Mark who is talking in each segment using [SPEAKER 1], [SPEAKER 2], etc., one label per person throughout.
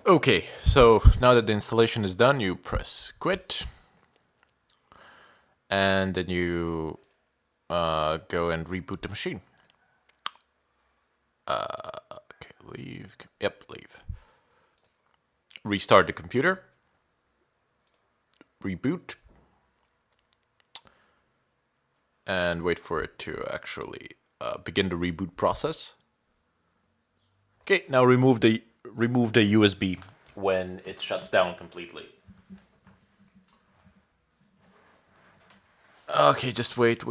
[SPEAKER 1] Okay, so now that the installation is done, you press quit, and then you go and reboot the machine. Okay, leave. Yep, leave. Restart the computer. Reboot. And wait for it to actually begin the reboot process. Okay, now remove the USB when it shuts down completely. Okay, just wait.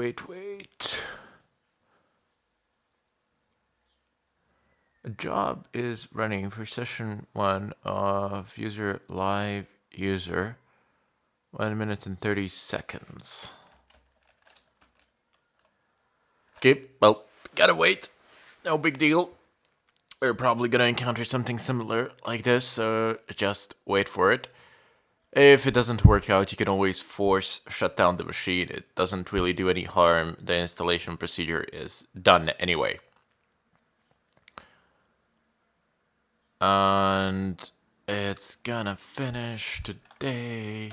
[SPEAKER 1] A job is running for session 1 of user live user. 1 minute and 30 seconds. Okay, well, gotta wait. No big deal. We're probably gonna encounter something similar like this, so just wait for it. If it doesn't work out, you can always force shut down the machine. It doesn't really do any harm. The installation procedure is done anyway. And it's gonna finish today.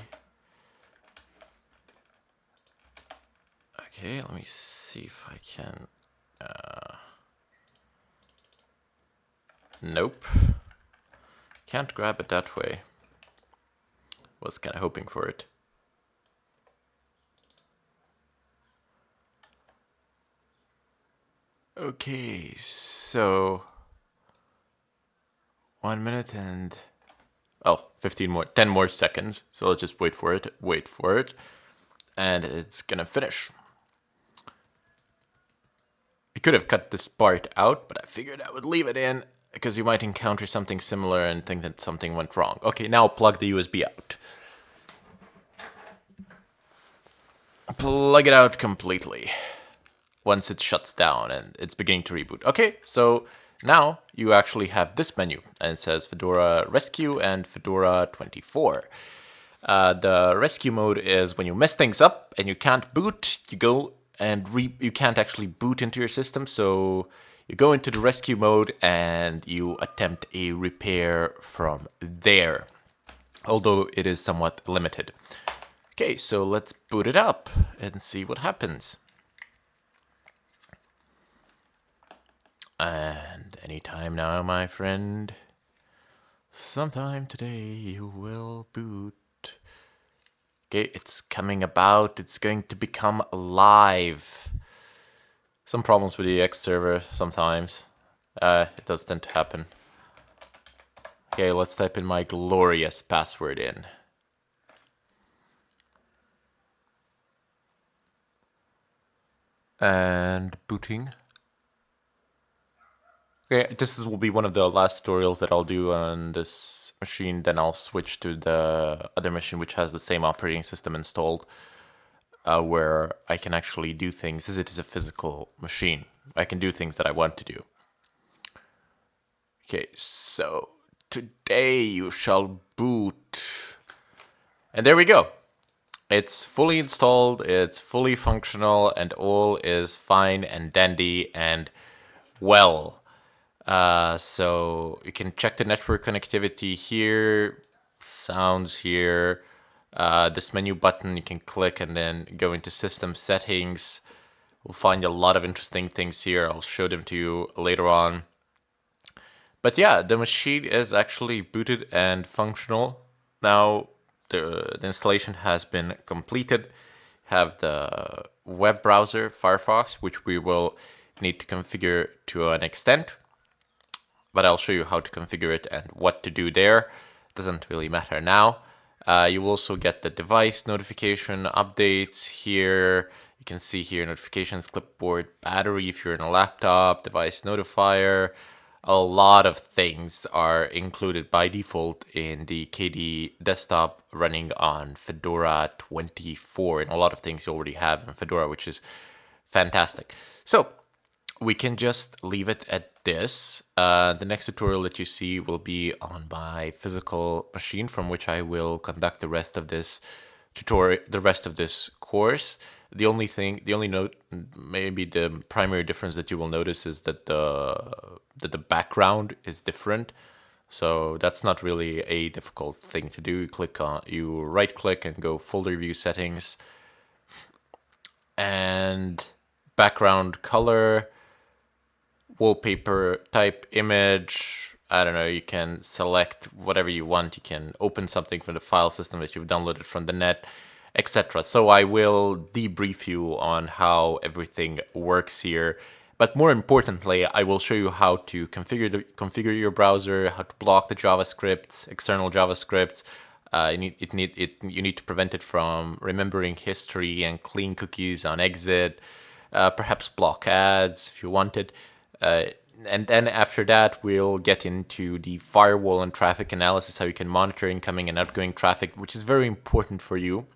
[SPEAKER 1] Okay, let me see if I can. Nope. Can't grab it that way. Was kind of hoping for it. Okay, so 1 minute and 10 more seconds. So let's just wait for it, and it's gonna finish. I could have cut this part out, but I figured I would leave it in because you might encounter something similar and think that something went wrong. Okay, now plug the USB out. Plug it out completely once it shuts down and it's beginning to reboot. Okay, so now you actually have this menu, and it says Fedora Rescue and Fedora 24. The rescue mode is when you mess things up and you can't boot, you go and you can't actually boot into your system, so you go into the rescue mode and you attempt a repair from there, although it is somewhat limited. Okay, so let's boot it up and see what happens. And anytime now, my friend, sometime today you will boot. Okay, it's coming about. It's going to become alive. Some problems with the X server sometimes. It does tend to happen. Okay, let's type in my glorious password in. And booting. Okay, will be one of the last tutorials that I'll do on this machine. Then I'll switch to the other machine which has the same operating system installed, where I can actually do things as it is a physical machine. I can do things that I want to do. Okay, so today you shall boot. And there we go. It's fully installed, it's fully functional, and all is fine and dandy and well. So you can check the network connectivity here, sounds here. This menu button you can click and then go into system settings. We'll find a lot of interesting things here. I'll show them to you later on. But yeah, the machine is actually booted and functional. Now the installation has been completed. Have the web browser, Firefox, which we will need to configure to an extent. But I'll show you how to configure it and what to do there. Doesn't really matter now. You will also get the device notification updates here. You can see here notifications, clipboard, battery if you're in a laptop, device notifier. A lot of things are included by default in the KDE desktop running on Fedora 24, and a lot of things you already have in Fedora, which is fantastic. So we can just leave it at this. The next tutorial that you see will be on my physical machine, from which I will conduct the rest of this tutorial, the rest of this course. The only note, maybe the primary difference that you will notice is that the background is different. So that's not really a difficult thing to do. You right click and go folder view settings, and background color, wallpaper type, image. I don't know, you can select whatever you want. You can open something from the file system that you've downloaded from the net, etc. So I will debrief you on how everything works here. But more importantly, I will show you how to configure your browser, how to block the JavaScript, external JavaScript. You need to prevent it from remembering history and clean cookies on exit. Perhaps block ads if you wanted. And then after that, we'll get into the firewall and traffic analysis, how you can monitor incoming and outgoing traffic, which is very important for you.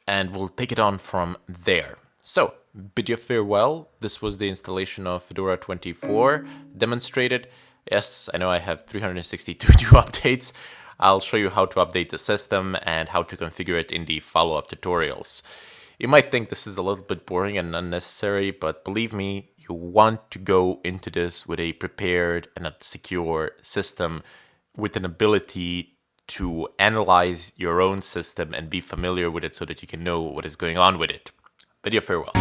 [SPEAKER 1] And we'll take it on from there. So, bid you farewell. This was the installation of Fedora 24 demonstrated. Yes, I know I have 362 new updates. I'll show you how to update the system and how to configure it in the follow-up tutorials. You might think this is a little bit boring and unnecessary, but believe me, you want to go into this with a prepared and a secure system with an ability to analyze your own system and be familiar with it so that you can know what is going on with it. Bid you farewell.